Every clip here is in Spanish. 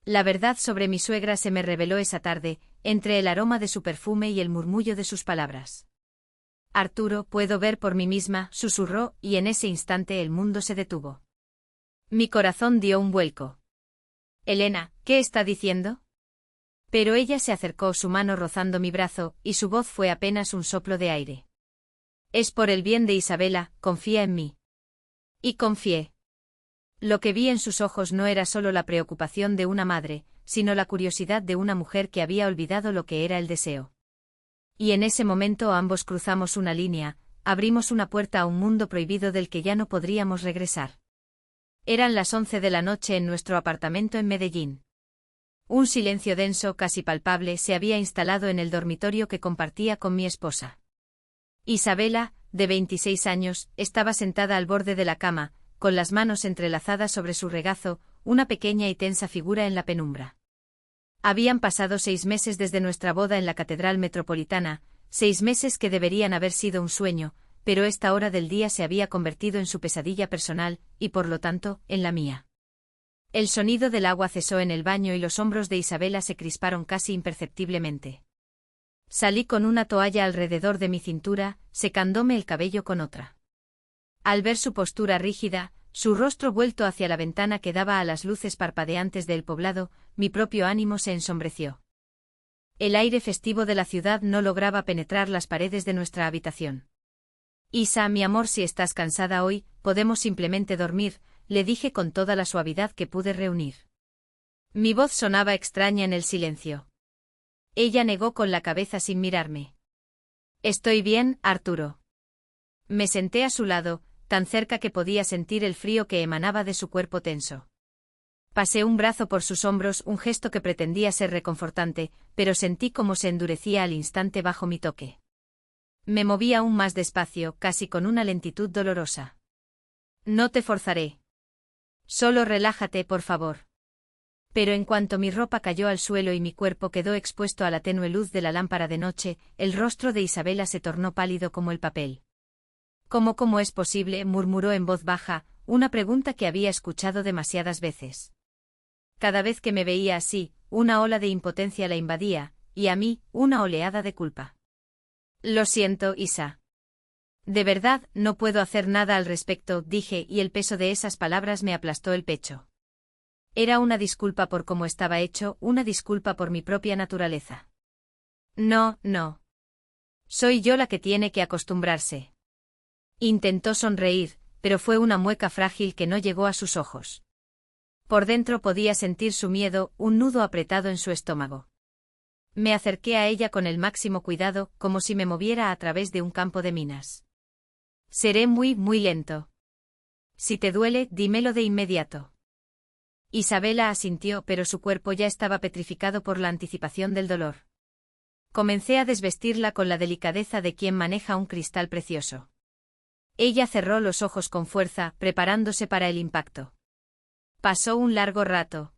La verdad sobre mi suegra se me reveló esa tarde, entre el aroma de su perfume y el murmullo de sus palabras. Arturo, puedo ver por mí misma, susurró, y en ese instante el mundo se detuvo. Mi corazón dio un vuelco. Elena, ¿qué está diciendo? Pero ella se acercó, su mano rozando mi brazo, y su voz fue apenas un soplo de aire. Es por el bien de Isabela, confía en mí. Y confié. Lo que vi en sus ojos no era solo la preocupación de una madre, sino la curiosidad de una mujer que había olvidado lo que era el deseo. Y en ese momento ambos cruzamos una línea, abrimos una puerta a un mundo prohibido del que ya no podríamos regresar. Eran las 11 de la noche en nuestro apartamento en Medellín. Un silencio denso, casi palpable, se había instalado en el dormitorio que compartía con mi esposa. Isabela, de 26 años, estaba sentada al borde de la cama, con las manos entrelazadas sobre su regazo, una pequeña y tensa figura en la penumbra. Habían pasado 6 meses desde nuestra boda en la Catedral Metropolitana, 6 meses que deberían haber sido un sueño, pero esta hora del día se había convertido en su pesadilla personal, y por lo tanto, en la mía. El sonido del agua cesó en el baño y los hombros de Isabela se crisparon casi imperceptiblemente. Salí con una toalla alrededor de mi cintura, secándome el cabello con otra. Al ver su postura rígida, su rostro vuelto hacia la ventana que daba a las luces parpadeantes del poblado, mi propio ánimo se ensombreció. El aire festivo de la ciudad no lograba penetrar las paredes de nuestra habitación. Isa, mi amor, si estás cansada hoy, podemos simplemente dormir, le dije con toda la suavidad que pude reunir. Mi voz sonaba extraña en el silencio. Ella negó con la cabeza sin mirarme. Estoy bien, Arturo. Me senté a su lado, tan cerca que podía sentir el frío que emanaba de su cuerpo tenso. Pasé un brazo por sus hombros, un gesto que pretendía ser reconfortante, pero sentí cómo se endurecía al instante bajo mi toque. Me moví aún más despacio, casi con una lentitud dolorosa. No te forzaré. Solo relájate, por favor. Pero en cuanto mi ropa cayó al suelo y mi cuerpo quedó expuesto a la tenue luz de la lámpara de noche, el rostro de Isabela se tornó pálido como el papel. ¿Cómo es posible?, murmuró en voz baja, una pregunta que había escuchado demasiadas veces. Cada vez que me veía así, una ola de impotencia la invadía, y a mí, una oleada de culpa. Lo siento, Isa. De verdad, no puedo hacer nada al respecto, dije, y el peso de esas palabras me aplastó el pecho. Era una disculpa por cómo estaba hecho, una disculpa por mi propia naturaleza. No. Soy yo la que tiene que acostumbrarse. Intentó sonreír, pero fue una mueca frágil que no llegó a sus ojos. Por dentro podía sentir su miedo, un nudo apretado en su estómago. Me acerqué a ella con el máximo cuidado, como si me moviera a través de un campo de minas. Seré muy lento. Si te duele, dímelo de inmediato. Isabela asintió, pero su cuerpo ya estaba petrificado por la anticipación del dolor. Comencé a desvestirla con la delicadeza de quien maneja un cristal precioso. Ella cerró los ojos con fuerza, preparándose para el impacto. Pasó un largo rato.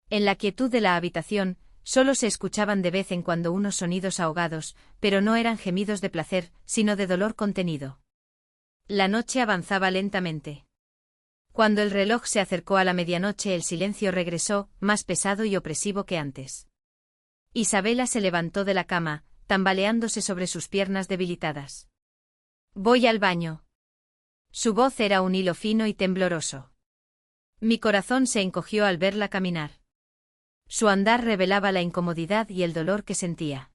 En la quietud de la habitación, solo se escuchaban de vez en cuando unos sonidos ahogados, pero no eran gemidos de placer, sino de dolor contenido. La noche avanzaba lentamente. Cuando el reloj se acercó a la medianoche, el silencio regresó, más pesado y opresivo que antes. Isabela se levantó de la cama, tambaleándose sobre sus piernas debilitadas. Voy al baño. Su voz era un hilo fino y tembloroso. Mi corazón se encogió al verla caminar. Su andar revelaba la incomodidad y el dolor que sentía.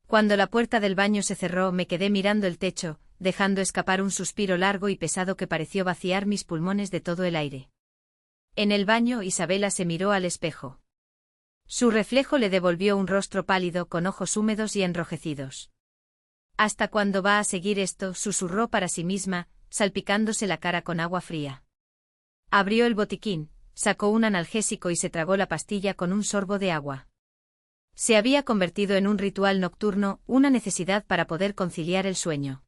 Cuando la puerta del baño se cerró, me quedé mirando el techo, dejando escapar un suspiro largo y pesado que pareció vaciar mis pulmones de todo el aire. En el baño, Isabela se miró al espejo. Su reflejo le devolvió un rostro pálido con ojos húmedos y enrojecidos. ¿Hasta cuándo va a seguir esto?, susurró para sí misma, salpicándose la cara con agua fría. Abrió el botiquín, sacó un analgésico y se tragó la pastilla con un sorbo de agua. Se había convertido en un ritual nocturno, una necesidad para poder conciliar el sueño.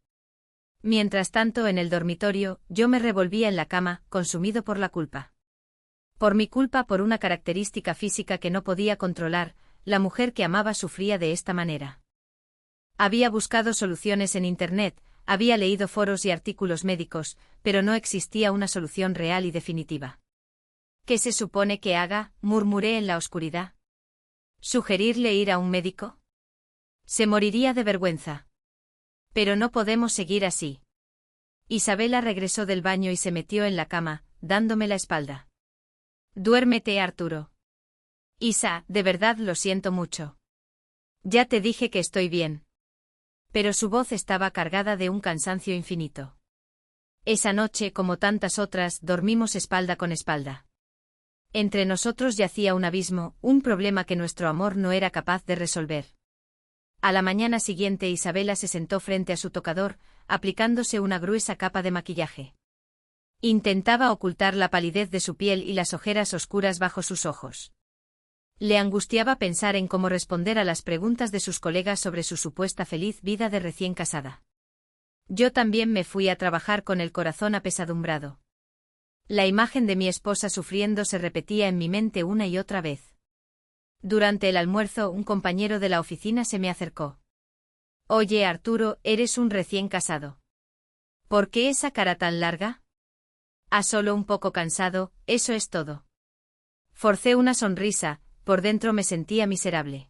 Mientras tanto, en el dormitorio, yo me revolvía en la cama, consumido por la culpa. Por mi culpa, por una característica física que no podía controlar, la mujer que amaba sufría de esta manera. Había buscado soluciones en Internet, había leído foros y artículos médicos, pero no existía una solución real y definitiva. ¿Qué se supone que haga?, murmuré en la oscuridad. ¿Sugerirle ir a un médico? Se moriría de vergüenza. Pero no podemos seguir así. Isabela regresó del baño y se metió en la cama, dándome la espalda. Duérmete, Arturo. Isa, de verdad lo siento mucho. Ya te dije que estoy bien. Pero su voz estaba cargada de un cansancio infinito. Esa noche, como tantas otras, dormimos espalda con espalda. Entre nosotros yacía un abismo, un problema que nuestro amor no era capaz de resolver. A la mañana siguiente Isabela se sentó frente a su tocador, aplicándose una gruesa capa de maquillaje. Intentaba ocultar la palidez de su piel y las ojeras oscuras bajo sus ojos. Le angustiaba pensar en cómo responder a las preguntas de sus colegas sobre su supuesta feliz vida de recién casada. Yo también me fui a trabajar con el corazón apesadumbrado. La imagen de mi esposa sufriendo se repetía en mi mente una y otra vez. Durante el almuerzo, un compañero de la oficina se me acercó. Oye, Arturo, eres un recién casado. ¿Por qué esa cara tan larga? Solo un poco cansado, eso es todo. Forcé una sonrisa, por dentro me sentía miserable.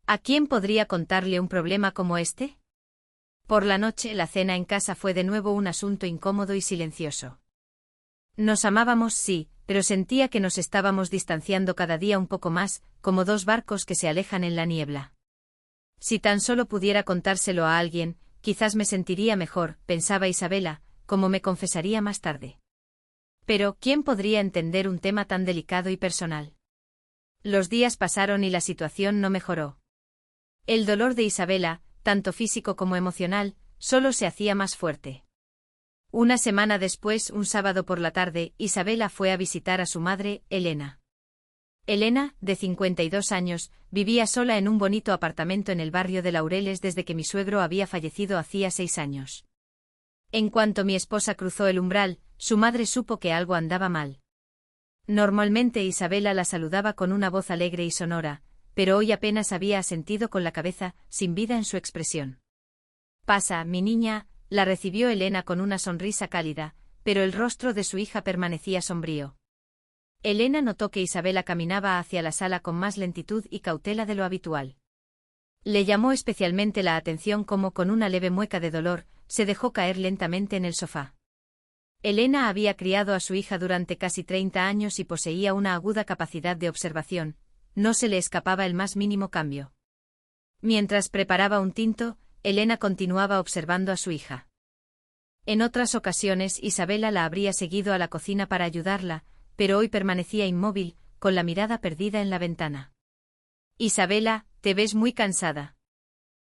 ¿A quién podría contarle un problema como este? Por la noche, la cena en casa fue de nuevo un asunto incómodo y silencioso. Nos amábamos, sí, pero sentía que nos estábamos distanciando cada día un poco más, como dos barcos que se alejan en la niebla. Si tan solo pudiera contárselo a alguien, quizás me sentiría mejor, pensaba Isabela, como me confesaría más tarde. Pero, ¿quién podría entender un tema tan delicado y personal? Los días pasaron y la situación no mejoró. El dolor de Isabela, tanto físico como emocional, solo se hacía más fuerte. Una semana después, un sábado por la tarde, Isabela fue a visitar a su madre, Elena. Elena, de 52 años, vivía sola en un bonito apartamento en el barrio de Laureles desde que mi suegro había fallecido hacía 6 años. En cuanto mi esposa cruzó el umbral, su madre supo que algo andaba mal. Normalmente Isabela la saludaba con una voz alegre y sonora, pero hoy apenas había asentido con la cabeza, sin vida en su expresión. Pasa, mi niña, la recibió Elena con una sonrisa cálida, pero el rostro de su hija permanecía sombrío. Elena notó que Isabela caminaba hacia la sala con más lentitud y cautela de lo habitual. Le llamó especialmente la atención cómo, con una leve mueca de dolor, se dejó caer lentamente en el sofá. Elena había criado a su hija durante casi 30 años y poseía una aguda capacidad de observación, no se le escapaba el más mínimo cambio. Mientras preparaba un tinto, Elena continuaba observando a su hija. En otras ocasiones Isabela la habría seguido a la cocina para ayudarla, pero hoy permanecía inmóvil, con la mirada perdida en la ventana. Isabela, te ves muy cansada.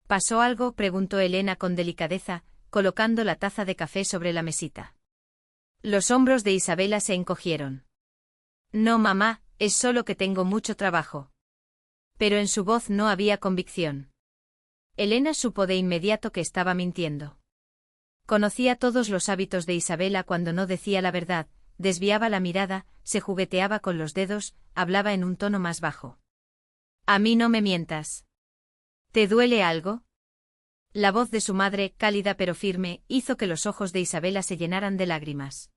¿Pasó algo?, preguntó Elena con delicadeza, colocando la taza de café sobre la mesita. Los hombros de Isabela se encogieron. No, mamá, es solo que tengo mucho trabajo. Pero en su voz no había convicción. Elena supo de inmediato que estaba mintiendo. Conocía todos los hábitos de Isabela cuando no decía la verdad, desviaba la mirada, se jugueteaba con los dedos, hablaba en un tono más bajo. A mí no me mientas. ¿Te duele algo? La voz de su madre, cálida pero firme, hizo que los ojos de Isabela se llenaran de lágrimas.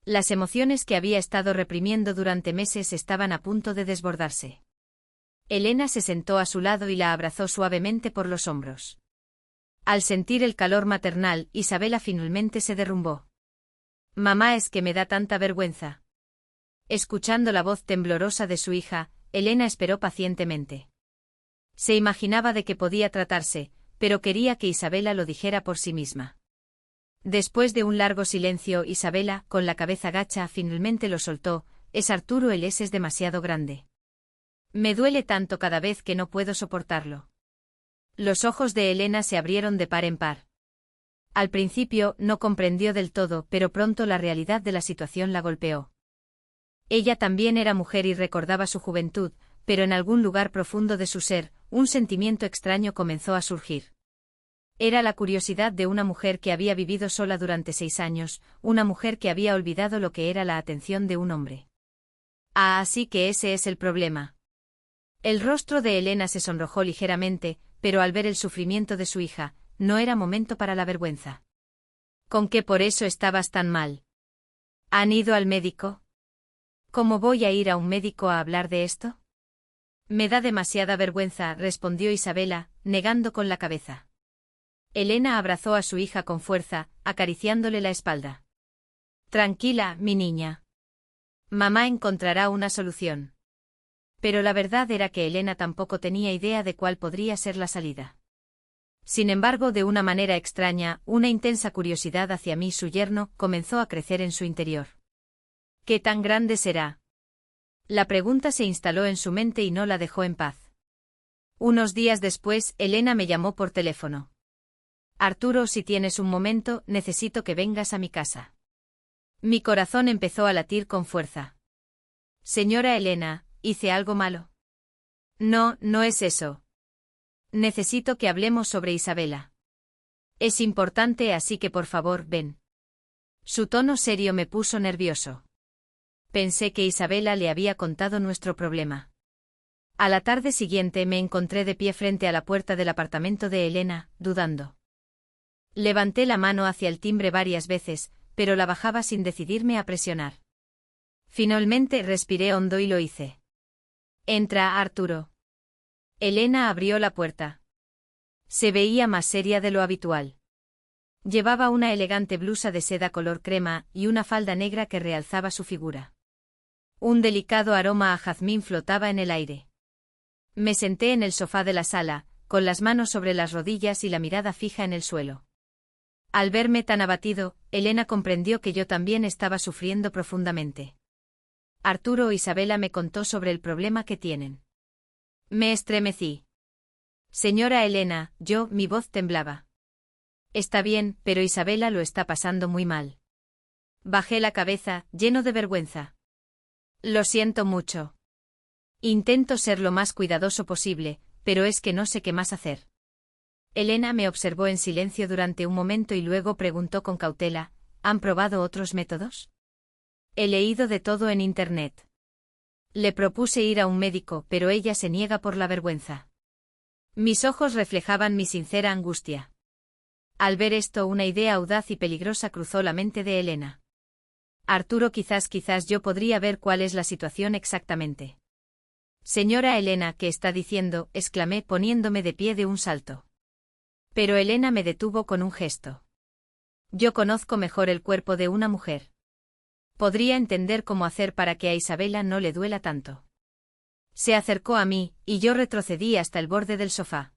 Las emociones que había estado reprimiendo durante meses estaban a punto de desbordarse. Elena se sentó a su lado y la abrazó suavemente por los hombros. Al sentir el calor maternal, Isabela finalmente se derrumbó. Mamá, es que me da tanta vergüenza. Escuchando la voz temblorosa de su hija, Elena esperó pacientemente. Se imaginaba de qué podía tratarse, pero quería que Isabela lo dijera por sí misma. Después de un largo silencio, Isabela, con la cabeza gacha, finalmente lo soltó: es Arturo, él es demasiado grande. Me duele tanto cada vez que no puedo soportarlo. Los ojos de Elena se abrieron de par en par. Al principio no comprendió del todo, pero pronto la realidad de la situación la golpeó. Ella también era mujer y recordaba su juventud, pero en algún lugar profundo de su ser, un sentimiento extraño comenzó a surgir. Era la curiosidad de una mujer que había vivido sola durante 6 años, una mujer que había olvidado lo que era la atención de un hombre. Así que ese es el problema. El rostro de Elena se sonrojó ligeramente, pero al ver el sufrimiento de su hija, no era momento para la vergüenza. ¿Con qué por eso estabas tan mal? ¿Han ido al médico? ¿Cómo voy a ir a un médico a hablar de esto? Me da demasiada vergüenza, respondió Isabela, negando con la cabeza. Elena abrazó a su hija con fuerza, acariciándole la espalda. Tranquila, mi niña. Mamá encontrará una solución. Pero la verdad era que Elena tampoco tenía idea de cuál podría ser la salida. Sin embargo, de una manera extraña, una intensa curiosidad hacia mí, su yerno, comenzó a crecer en su interior. ¿Qué tan grande será? La pregunta se instaló en su mente y no la dejó en paz. Unos días después, Elena me llamó por teléfono. Arturo, si tienes un momento, necesito que vengas a mi casa. Mi corazón empezó a latir con fuerza. Señora Elena, ¿hice algo malo? No, no es eso. Necesito que hablemos sobre Isabela. Es importante, así que por favor, ven. Su tono serio me puso nervioso. Pensé que Isabela le había contado nuestro problema. A la tarde siguiente me encontré de pie frente a la puerta del apartamento de Elena, dudando. Levanté la mano hacia el timbre varias veces, pero la bajaba sin decidirme a presionar. Finalmente respiré hondo y lo hice. Entra, Arturo. Elena abrió la puerta. Se veía más seria de lo habitual. Llevaba una elegante blusa de seda color crema y una falda negra que realzaba su figura. Un delicado aroma a jazmín flotaba en el aire. Me senté en el sofá de la sala, con las manos sobre las rodillas y la mirada fija en el suelo. Al verme tan abatido, Elena comprendió que yo también estaba sufriendo profundamente. Arturo o Isabela me contó sobre el problema que tienen. Me estremecí. Señora Elena, mi voz temblaba. Está bien, pero Isabela lo está pasando muy mal. Bajé la cabeza, lleno de vergüenza. Lo siento mucho. Intento ser lo más cuidadoso posible, pero es que no sé qué más hacer. Elena me observó en silencio durante un momento y luego preguntó con cautela, ¿han probado otros métodos? He leído de todo en Internet. Le propuse ir a un médico, pero ella se niega por la vergüenza. Mis ojos reflejaban mi sincera angustia. Al ver esto, una idea audaz y peligrosa cruzó la mente de Elena. Arturo, quizás yo podría ver cuál es la situación exactamente. Señora Elena, ¿qué está diciendo?, exclamé poniéndome de pie de un salto. Pero Elena me detuvo con un gesto. Yo conozco mejor el cuerpo de una mujer. Podría entender cómo hacer para que a Isabela no le duela tanto. Se acercó a mí, y yo retrocedí hasta el borde del sofá.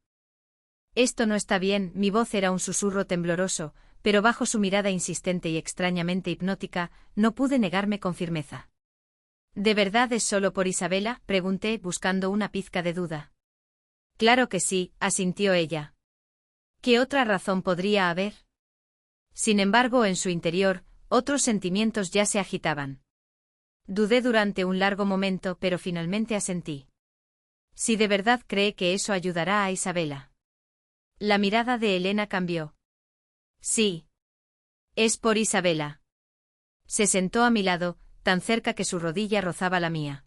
Esto no está bien, mi voz era un susurro tembloroso, pero bajo su mirada insistente y extrañamente hipnótica, no pude negarme con firmeza. ¿De verdad es solo por Isabela?, pregunté, buscando una pizca de duda. Claro que sí, asintió ella. ¿Qué otra razón podría haber? Sin embargo, en su interior, otros sentimientos ya se agitaban. Dudé durante un largo momento, pero finalmente asentí. Si de verdad cree que eso ayudará a Isabela. La mirada de Elena cambió. Sí. Es por Isabela. Se sentó a mi lado, tan cerca que su rodilla rozaba la mía.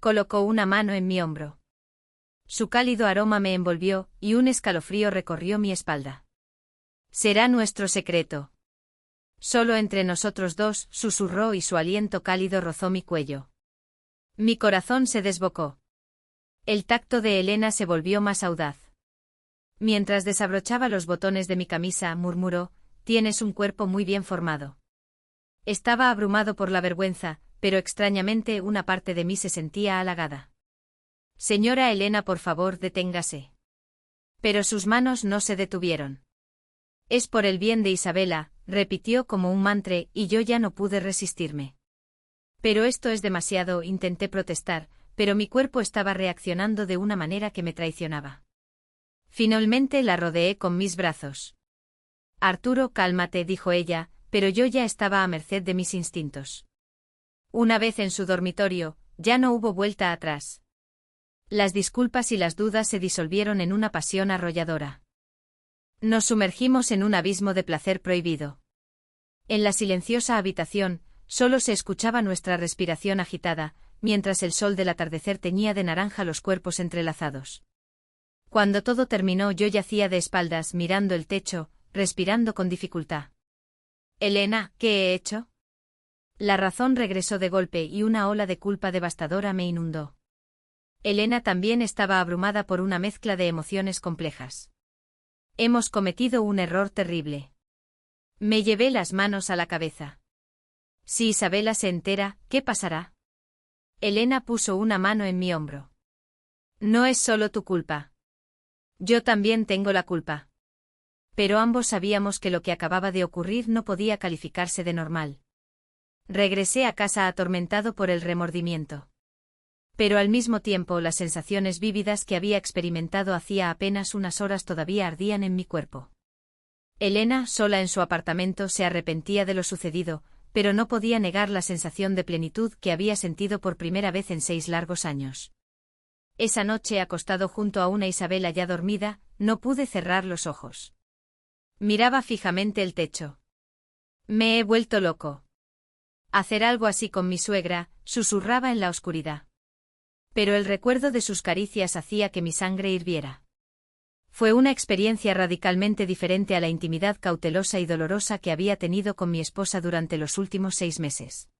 Colocó una mano en mi hombro. Su cálido aroma me envolvió, y un escalofrío recorrió mi espalda. Será nuestro secreto. Solo entre nosotros dos, susurró, y su aliento cálido rozó mi cuello. Mi corazón se desbocó. El tacto de Elena se volvió más audaz. Mientras desabrochaba los botones de mi camisa, murmuró, «Tienes un cuerpo muy bien formado». Estaba abrumado por la vergüenza, pero extrañamente una parte de mí se sentía halagada. «Señora Elena, por favor, deténgase». Pero sus manos no se detuvieron. «Es por el bien de Isabela», repitió como un mantra, y yo ya no pude resistirme. «Pero esto es demasiado», intenté protestar, pero mi cuerpo estaba reaccionando de una manera que me traicionaba. Finalmente la rodeé con mis brazos. «Arturo, cálmate», dijo ella, pero yo ya estaba a merced de mis instintos. Una vez en su dormitorio, ya no hubo vuelta atrás. Las disculpas y las dudas se disolvieron en una pasión arrolladora. Nos sumergimos en un abismo de placer prohibido. En la silenciosa habitación, solo se escuchaba nuestra respiración agitada, mientras el sol del atardecer teñía de naranja los cuerpos entrelazados. Cuando todo terminó, yo yacía de espaldas mirando el techo, respirando con dificultad. «Elena, ¿qué he hecho?». La razón regresó de golpe y una ola de culpa devastadora me inundó. Elena también estaba abrumada por una mezcla de emociones complejas. Hemos cometido un error terrible. Me llevé las manos a la cabeza. Si Isabela se entera, ¿qué pasará? Elena puso una mano en mi hombro. No es solo tu culpa. Yo también tengo la culpa. Pero ambos sabíamos que lo que acababa de ocurrir no podía calificarse de normal. Regresé a casa atormentado por el remordimiento. Pero al mismo tiempo las sensaciones vívidas que había experimentado hacía apenas unas horas todavía ardían en mi cuerpo. Elena, sola en su apartamento, se arrepentía de lo sucedido, pero no podía negar la sensación de plenitud que había sentido por primera vez en 6 largos años. Esa noche, acostado junto a una Isabela ya dormida, no pude cerrar los ojos. Miraba fijamente el techo. Me he vuelto loco. Hacer algo así con mi suegra, susurraba en la oscuridad. Pero el recuerdo de sus caricias hacía que mi sangre hirviera. Fue una experiencia radicalmente diferente a la intimidad cautelosa y dolorosa que había tenido con mi esposa durante los últimos 6 meses.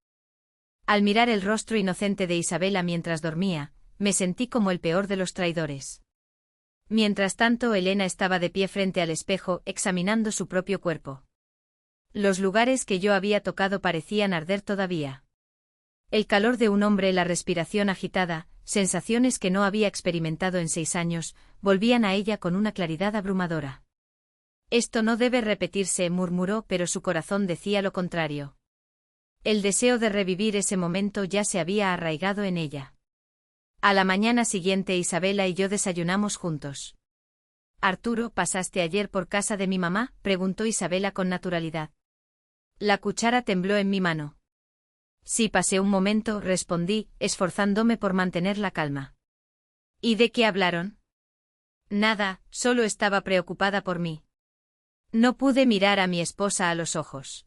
Al mirar el rostro inocente de Isabela mientras dormía, me sentí como el peor de los traidores. Mientras tanto, Elena estaba de pie frente al espejo, examinando su propio cuerpo. Los lugares que yo había tocado parecían arder todavía. El calor de un hombre, la respiración agitada, sensaciones que no había experimentado en 6 años, volvían a ella con una claridad abrumadora. Esto no debe repetirse, murmuró, pero su corazón decía lo contrario. El deseo de revivir ese momento ya se había arraigado en ella. A la mañana siguiente, Isabela y yo desayunamos juntos. «Arturo, ¿pasaste ayer por casa de mi mamá?», preguntó Isabela con naturalidad. La cuchara tembló en mi mano. Sí, pasé un momento, respondí, esforzándome por mantener la calma. ¿Y de qué hablaron? Nada, solo estaba preocupada por mí. No pude mirar a mi esposa a los ojos.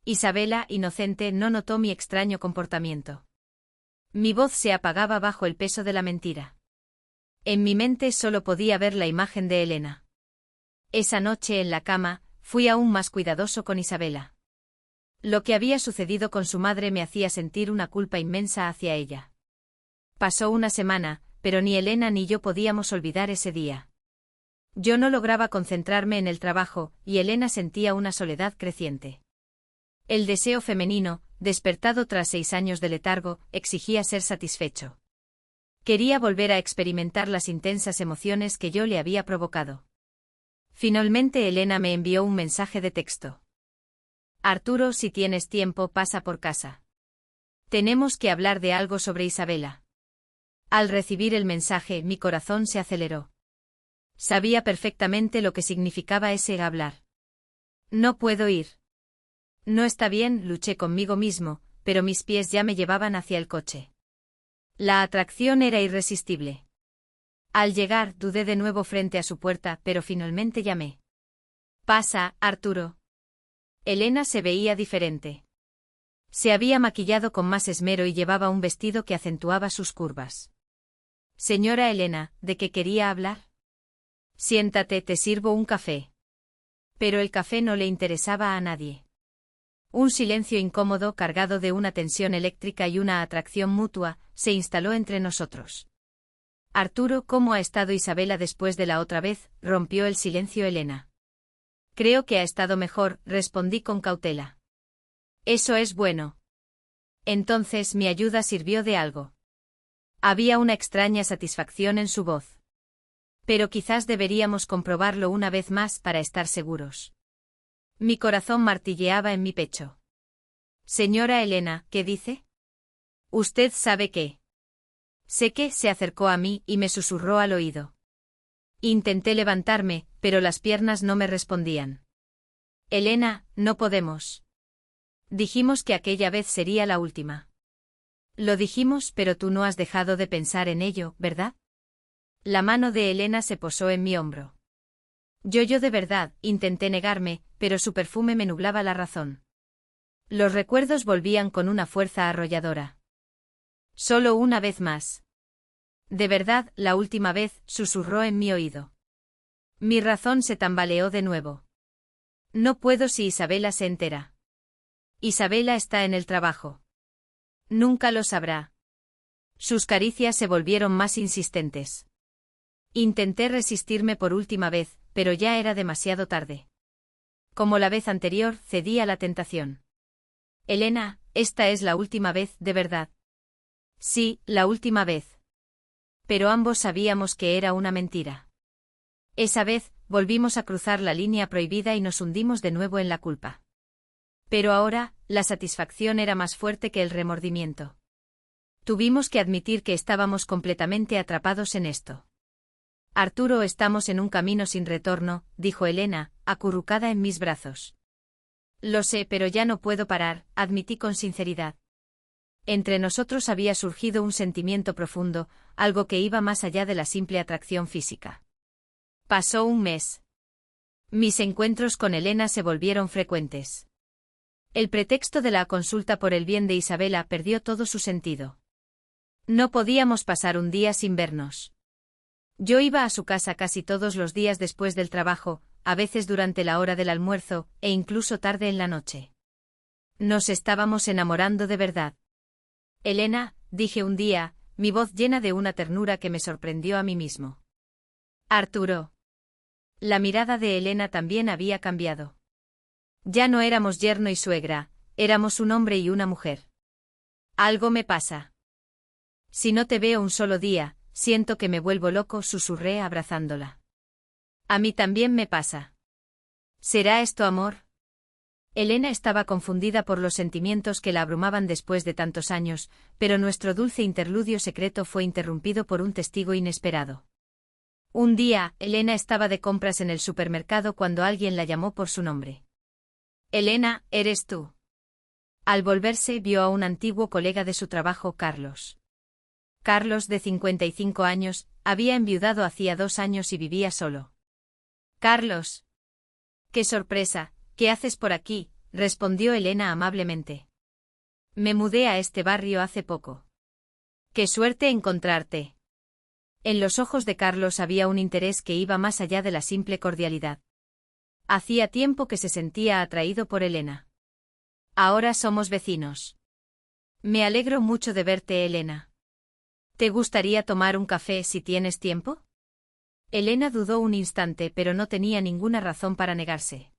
Isabela, inocente, no notó mi extraño comportamiento. Mi voz se apagaba bajo el peso de la mentira. En mi mente solo podía ver la imagen de Elena. Esa noche en la cama, fui aún más cuidadoso con Isabela. Lo que había sucedido con su madre me hacía sentir una culpa inmensa hacia ella. Pasó una semana, pero ni Elena ni yo podíamos olvidar ese día. Yo no lograba concentrarme en el trabajo, y Elena sentía una soledad creciente. El deseo femenino, despertado tras 6 años de letargo, exigía ser satisfecho. Quería volver a experimentar las intensas emociones que yo le había provocado. Finalmente Elena me envió un mensaje de texto. «Arturo, si tienes tiempo, pasa por casa. Tenemos que hablar de algo sobre Isabela». Al recibir el mensaje, mi corazón se aceleró. Sabía perfectamente lo que significaba ese hablar. «No puedo ir». «No está bien», luché conmigo mismo, pero mis pies ya me llevaban hacia el coche. La atracción era irresistible. Al llegar, dudé de nuevo frente a su puerta, pero finalmente llamé. «Pasa, Arturo». Elena se veía diferente. Se había maquillado con más esmero y llevaba un vestido que acentuaba sus curvas. «Señora Elena, ¿de qué quería hablar?» «Siéntate, te sirvo un café». Pero el café no le interesaba a nadie. Un silencio incómodo, cargado de una tensión eléctrica y una atracción mutua, se instaló entre nosotros. «Arturo, ¿cómo ha estado Isabela después de la otra vez?», rompió el silencio Elena. «Creo que ha estado mejor», respondí con cautela. «Eso es bueno». Entonces mi ayuda sirvió de algo. Había una extraña satisfacción en su voz. «Pero quizás deberíamos comprobarlo una vez más para estar seguros». Mi corazón martilleaba en mi pecho. «Señora Elena, ¿qué dice?» «Usted sabe qué». «Sé que», se acercó a mí y me susurró al oído. Intenté levantarme, pero las piernas no me respondían. «Elena, no podemos». Dijimos que aquella vez sería la última. Lo dijimos, pero tú no has dejado de pensar en ello, ¿verdad? La mano de Elena se posó en mi hombro. Yo de verdad, intenté negarme, pero su perfume me nublaba la razón. Los recuerdos volvían con una fuerza arrolladora. «Solo una vez más». «De verdad, la última vez», susurró en mi oído. Mi razón se tambaleó de nuevo. «No puedo si Isabela se entera». Isabela está en el trabajo. Nunca lo sabrá. Sus caricias se volvieron más insistentes. Intenté resistirme por última vez, pero ya era demasiado tarde. Como la vez anterior, cedí a la tentación. Elena, esta es la última vez, ¿de verdad? Sí, la última vez. Pero ambos sabíamos que era una mentira. Esa vez, volvimos a cruzar la línea prohibida y nos hundimos de nuevo en la culpa. Pero ahora, la satisfacción era más fuerte que el remordimiento. Tuvimos que admitir que estábamos completamente atrapados en esto. Arturo, estamos en un camino sin retorno, dijo Elena, acurrucada en mis brazos. Lo sé, pero ya no puedo parar, admití con sinceridad. Entre nosotros había surgido un sentimiento profundo, algo que iba más allá de la simple atracción física. Pasó un mes. Mis encuentros con Elena se volvieron frecuentes. El pretexto de la consulta por el bien de Isabela perdió todo su sentido. No podíamos pasar un día sin vernos. Yo iba a su casa casi todos los días después del trabajo, a veces durante la hora del almuerzo, e incluso tarde en la noche. Nos estábamos enamorando de verdad. Elena, dije un día, mi voz llena de una ternura que me sorprendió a mí mismo. Arturo. La mirada de Elena también había cambiado. Ya no éramos yerno y suegra, éramos un hombre y una mujer. Algo me pasa. Si no te veo un solo día, siento que me vuelvo loco, susurré abrazándola. A mí también me pasa. ¿Será esto amor? Elena estaba confundida por los sentimientos que la abrumaban después de tantos años, pero nuestro dulce interludio secreto fue interrumpido por un testigo inesperado. Un día, Elena estaba de compras en el supermercado cuando alguien la llamó por su nombre. Elena, ¿eres tú? Al volverse, vio a un antiguo colega de su trabajo, Carlos. Carlos, de 55 años, había enviudado hacía 2 años y vivía solo. Carlos. ¡Qué sorpresa! ¿Qué haces por aquí?, respondió Elena amablemente. Me mudé a este barrio hace poco. ¡Qué suerte encontrarte! En los ojos de Carlos había un interés que iba más allá de la simple cordialidad. Hacía tiempo que se sentía atraído por Elena. Ahora somos vecinos. Me alegro mucho de verte, Elena. ¿Te gustaría tomar un café si tienes tiempo? Elena dudó un instante, pero no tenía ninguna razón para negarse.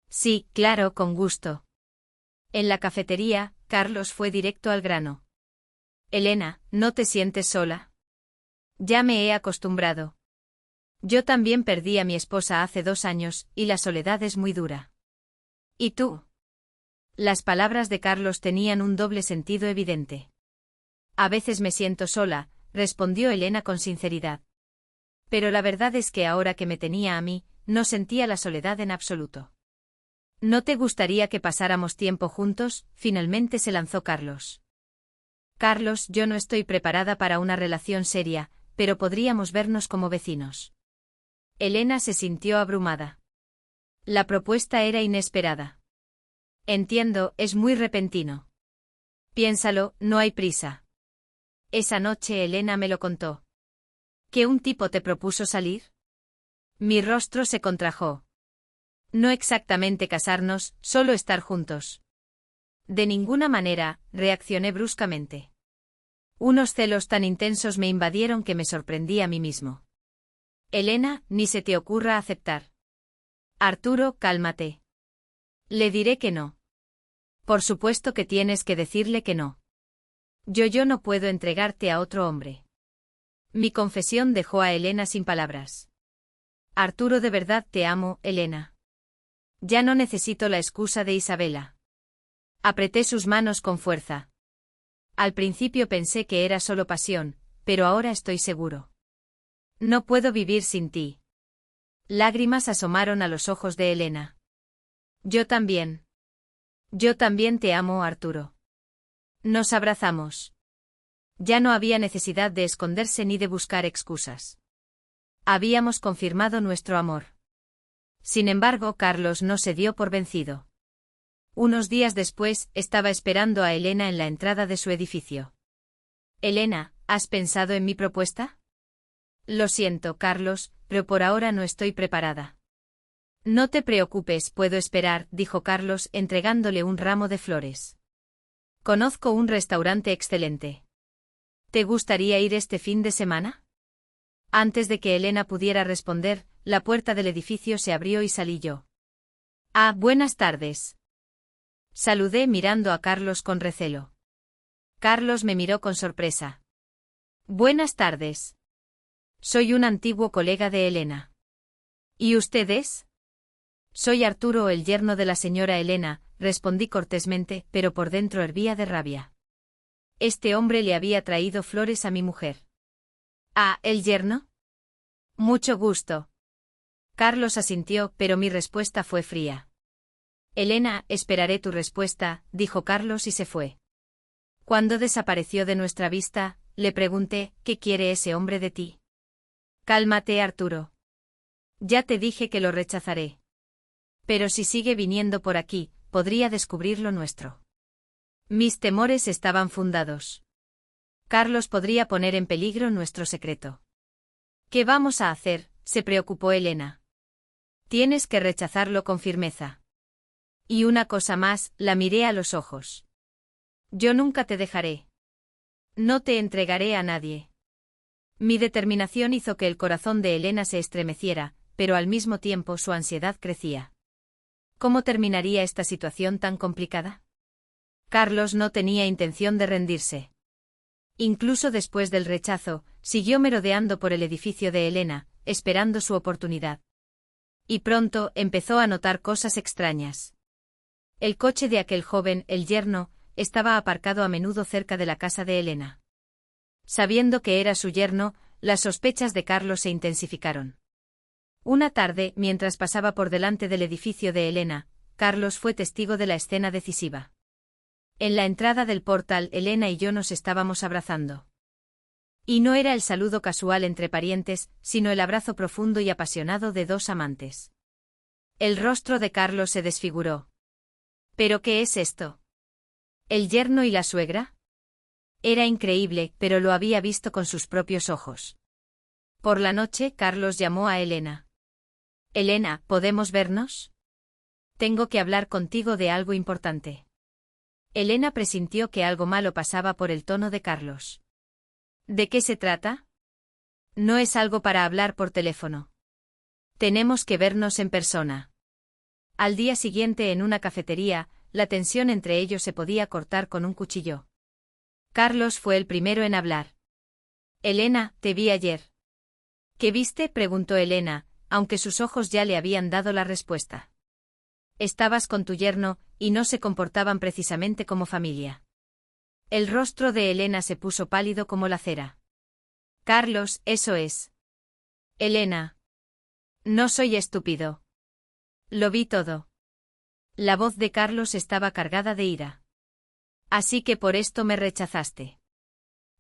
Sí, claro, con gusto. En la cafetería, Carlos fue directo al grano. Elena, ¿no te sientes sola? Ya me he acostumbrado. Yo también perdí a mi esposa hace 2 años, y la soledad es muy dura. ¿Y tú? Las palabras de Carlos tenían un doble sentido evidente. A veces me siento sola, respondió Elena con sinceridad. Pero la verdad es que ahora que me tenía a mí, no sentía la soledad en absoluto. ¿No te gustaría que pasáramos tiempo juntos?, finalmente se lanzó Carlos. Carlos, yo no estoy preparada para una relación seria, pero podríamos vernos como vecinos. Elena se sintió abrumada. La propuesta era inesperada. Entiendo, es muy repentino. Piénsalo, no hay prisa. Esa noche Elena me lo contó. ¿Que un tipo te propuso salir? Mi rostro se contrajo. No exactamente casarnos, solo estar juntos. De ninguna manera, reaccioné bruscamente. Unos celos tan intensos me invadieron que me sorprendí a mí mismo. Elena, ni se te ocurra aceptar. Arturo, cálmate. Le diré que no. Por supuesto que tienes que decirle que no. Yo no puedo entregarte a otro hombre. Mi confesión dejó a Elena sin palabras. Arturo, de verdad te amo, Elena. Ya no necesito la excusa de Isabela. Apreté sus manos con fuerza. Al principio pensé que era solo pasión, pero ahora estoy seguro. No puedo vivir sin ti. Lágrimas asomaron a los ojos de Elena. Yo también. Yo también te amo, Arturo. Nos abrazamos. Ya no había necesidad de esconderse ni de buscar excusas. Habíamos confirmado nuestro amor. Sin embargo, Carlos no se dio por vencido. Unos días después, estaba esperando a Elena en la entrada de su edificio. Elena, ¿has pensado en mi propuesta? Lo siento, Carlos, pero por ahora no estoy preparada. No te preocupes, puedo esperar, dijo Carlos, entregándole un ramo de flores. Conozco un restaurante excelente. ¿Te gustaría ir este fin de semana? Antes de que Elena pudiera responder, la puerta del edificio se abrió y salí yo. Ah, buenas tardes. Saludé mirando a Carlos con recelo. Carlos me miró con sorpresa. Buenas tardes. Soy un antiguo colega de Elena. ¿Y usted es? Soy Arturo, el yerno de la señora Elena, respondí cortésmente, pero por dentro hervía de rabia. Este hombre le había traído flores a mi mujer. Ah, ¿el yerno? Mucho gusto. Carlos asintió, pero mi respuesta fue fría. Elena, esperaré tu respuesta, dijo Carlos y se fue. Cuando desapareció de nuestra vista, le pregunté, ¿qué quiere ese hombre de ti? Cálmate, Arturo. Ya te dije que lo rechazaré. Pero si sigue viniendo por aquí, podría descubrir lo nuestro. Mis temores estaban fundados. Carlos podría poner en peligro nuestro secreto. ¿Qué vamos a hacer?, se preocupó Elena. Tienes que rechazarlo con firmeza. Y una cosa más, la miré a los ojos. Yo nunca te dejaré. No te entregaré a nadie. Mi determinación hizo que el corazón de Elena se estremeciera, pero al mismo tiempo su ansiedad crecía. ¿Cómo terminaría esta situación tan complicada? Carlos no tenía intención de rendirse. Incluso después del rechazo, siguió merodeando por el edificio de Elena, esperando su oportunidad. Y pronto empezó a notar cosas extrañas. El coche de aquel joven, el yerno, estaba aparcado a menudo cerca de la casa de Elena. Sabiendo que era su yerno, las sospechas de Carlos se intensificaron. Una tarde, mientras pasaba por delante del edificio de Elena, Carlos fue testigo de la escena decisiva. En la entrada del portal, Elena y yo nos estábamos abrazando. Y no era el saludo casual entre parientes, sino el abrazo profundo y apasionado de dos amantes. El rostro de Carlos se desfiguró. ¿Pero qué es esto? ¿El yerno y la suegra? Era increíble, pero lo había visto con sus propios ojos. Por la noche, Carlos llamó a Elena. Elena, ¿podemos vernos? Tengo que hablar contigo de algo importante. Elena presintió que algo malo pasaba por el tono de Carlos. ¿De qué se trata? No es algo para hablar por teléfono. Tenemos que vernos en persona. Al día siguiente, en una cafetería, la tensión entre ellos se podía cortar con un cuchillo. Carlos fue el primero en hablar. Elena, te vi ayer. ¿Qué viste?, preguntó Elena, aunque sus ojos ya le habían dado la respuesta. Estabas con tu yerno, y no se comportaban precisamente como familia. El rostro de Elena se puso pálido como la cera. Carlos, eso es. Elena. No soy estúpido. Lo vi todo. La voz de Carlos estaba cargada de ira. Así que por esto me rechazaste.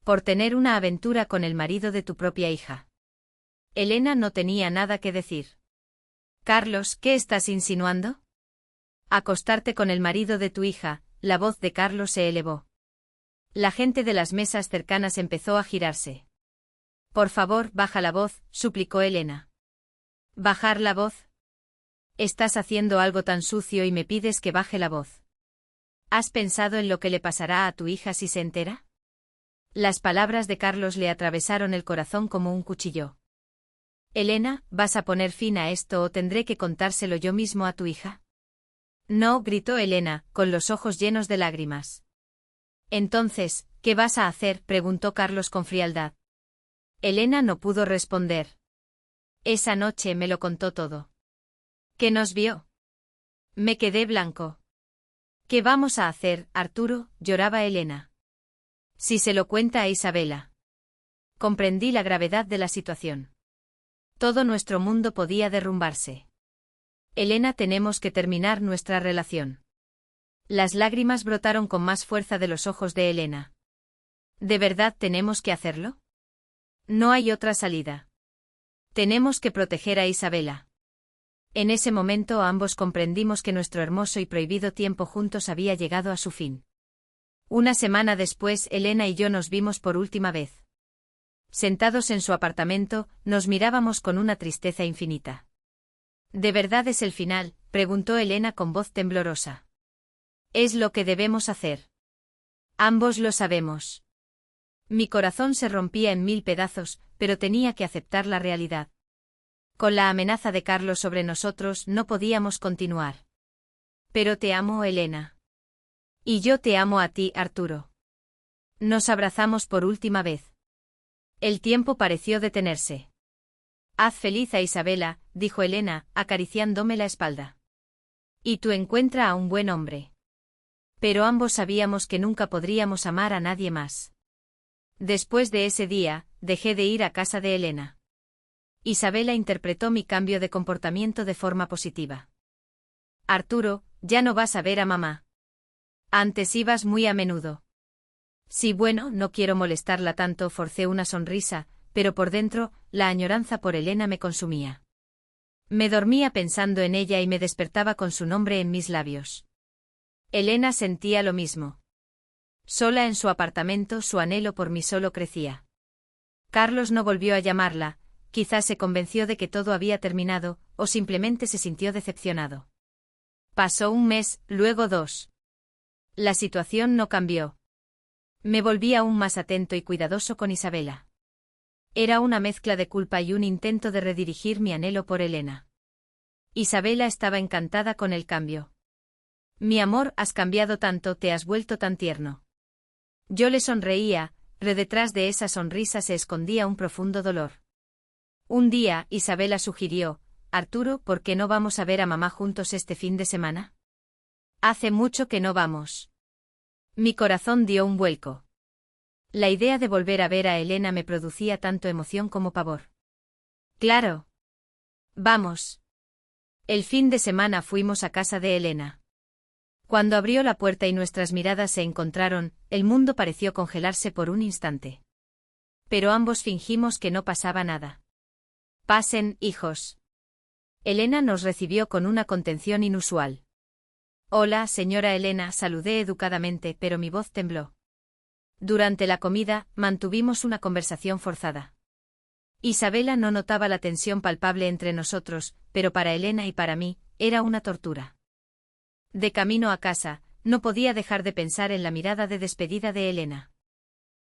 Por tener una aventura con el marido de tu propia hija. Elena no tenía nada que decir. Carlos, ¿qué estás insinuando? Acostarte con el marido de tu hija, la voz de Carlos se elevó. La gente de las mesas cercanas empezó a girarse. Por favor, baja la voz, suplicó Elena. ¿Bajar la voz? Estás haciendo algo tan sucio y me pides que baje la voz. ¿Has pensado en lo que le pasará a tu hija si se entera? Las palabras de Carlos le atravesaron el corazón como un cuchillo. Elena, ¿vas a poner fin a esto o tendré que contárselo yo mismo a tu hija? No, gritó Elena, con los ojos llenos de lágrimas. Entonces, ¿qué vas a hacer?, preguntó Carlos con frialdad. Elena no pudo responder. Esa noche me lo contó todo. ¿Qué nos vio? Me quedé blanco. ¿Qué vamos a hacer, Arturo?, lloraba Elena. Si se lo cuenta a Isabela. Comprendí la gravedad de la situación. Todo nuestro mundo podía derrumbarse. Elena, tenemos que terminar nuestra relación. Las lágrimas brotaron con más fuerza de los ojos de Elena. ¿De verdad tenemos que hacerlo? No hay otra salida. Tenemos que proteger a Isabela. En ese momento ambos comprendimos que nuestro hermoso y prohibido tiempo juntos había llegado a su fin. Una semana después, Elena y yo nos vimos por última vez. Sentados en su apartamento, nos mirábamos con una tristeza infinita. ¿De verdad es el final?, preguntó Elena con voz temblorosa. Es lo que debemos hacer. Ambos lo sabemos. Mi corazón se rompía en 1000 pedazos, pero tenía que aceptar la realidad. Con la amenaza de Carlos sobre nosotros no podíamos continuar. Pero te amo, Elena. Y yo te amo a ti, Arturo. Nos abrazamos por última vez. El tiempo pareció detenerse. Haz feliz a Isabela, dijo Elena, acariciándome la espalda. Y tú encuentra a un buen hombre. Pero ambos sabíamos que nunca podríamos amar a nadie más. Después de ese día, dejé de ir a casa de Elena. Isabela interpretó mi cambio de comportamiento de forma positiva. Arturo, ya no vas a ver a mamá. Antes ibas muy a menudo. Sí, bueno, no quiero molestarla tanto, forcé una sonrisa, pero por dentro, la añoranza por Elena me consumía. Me dormía pensando en ella y me despertaba con su nombre en mis labios. Elena sentía lo mismo. Sola en su apartamento, su anhelo por mí solo crecía. Carlos no volvió a llamarla, quizás se convenció de que todo había terminado, o simplemente se sintió decepcionado. Pasó un mes, luego 2. La situación no cambió. Me volví aún más atento y cuidadoso con Isabela. Era una mezcla de culpa y un intento de redirigir mi anhelo por Elena. Isabela estaba encantada con el cambio. Mi amor, has cambiado tanto, te has vuelto tan tierno. Yo le sonreía, pero detrás de esa sonrisa se escondía un profundo dolor. Un día, Isabela sugirió, Arturo, ¿por qué no vamos a ver a mamá juntos este fin de semana? Hace mucho que no vamos. Mi corazón dio un vuelco. La idea de volver a ver a Elena me producía tanto emoción como pavor. Claro. Vamos. El fin de semana fuimos a casa de Elena. Cuando abrió la puerta y nuestras miradas se encontraron, el mundo pareció congelarse por un instante. Pero ambos fingimos que no pasaba nada. Pasen, hijos. Elena nos recibió con una contención inusual. Hola, señora Elena, saludé educadamente, pero mi voz tembló. Durante la comida, mantuvimos una conversación forzada. Isabela no notaba la tensión palpable entre nosotros, pero para Elena y para mí, era una tortura. De camino a casa, no podía dejar de pensar en la mirada de despedida de Elena.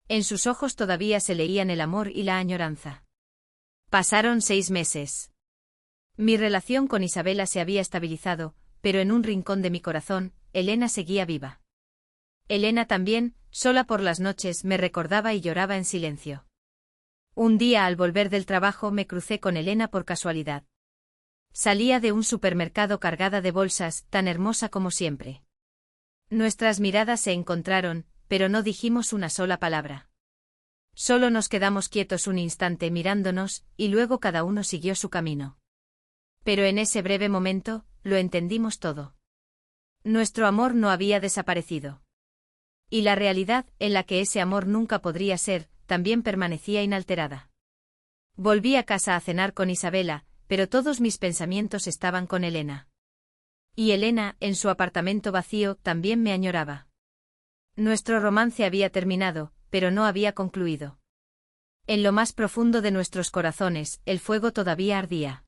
En sus ojos todavía se leían el amor y la añoranza. Pasaron 6 meses. Mi relación con Isabela se había estabilizado, pero en un rincón de mi corazón, Elena seguía viva. Elena también, sola por las noches, me recordaba y lloraba en silencio. Un día al volver del trabajo me crucé con Elena por casualidad. Salía de un supermercado cargada de bolsas, tan hermosa como siempre. Nuestras miradas se encontraron, pero no dijimos una sola palabra. Solo nos quedamos quietos un instante mirándonos, y luego cada uno siguió su camino. Pero en ese breve momento, lo entendimos todo. Nuestro amor no había desaparecido. Y la realidad, en la que ese amor nunca podría ser, también permanecía inalterada. Volví a casa a cenar con Isabela, pero todos mis pensamientos estaban con Elena. Y Elena, en su apartamento vacío, también me añoraba. Nuestro romance había terminado, pero no había concluido. En lo más profundo de nuestros corazones, el fuego todavía ardía.